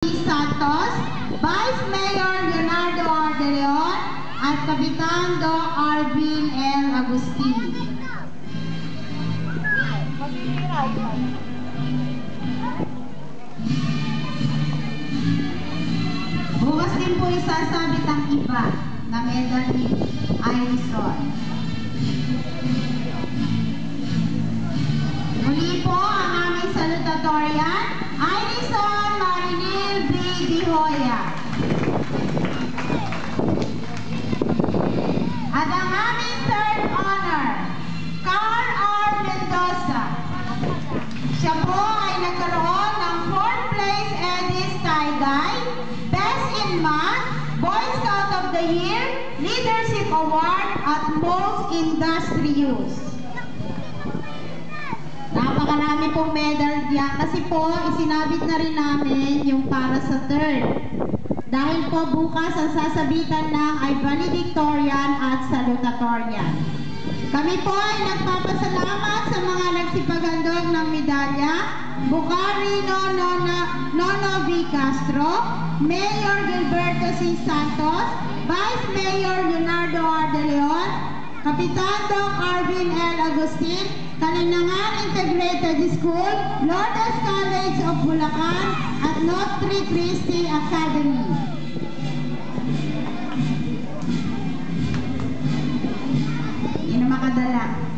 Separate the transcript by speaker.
Speaker 1: Santos, Vice Mayor Leonardo R. De Leon, at Kapitan Do Arvin L. Agustin. Bukas din po isasabit ang iba na medal ni Irison. Muli po ang aming salutatorian, Irison Marinil B. Dihoya. At ang aming third honor, Carl R. Mendoza. Siya po ay nagkaroon ng 4th place Edis Taigay, Best in Math, Boy Scout of the Year, Leadership Award, at Most Industrious. Napakarami pong medal diyan kasi po isinabit na rin namin yung para sa third. Dahil po bukas ang sasabitan ng ay valedictorian at salutatorian. Kami po ay nagpapasalamat sa mga nagsipaghandog ng medalya, Bucari Nono V. Castro, Mayor Gilberto C. Santos, Vice Mayor Leonardo R. De Leon, Kapitan Doc Arvin L. Agustin, Kalinangan Integrated School, Lourdes College of Bulacan, at Notre Christi Academy. Hindi na makadala.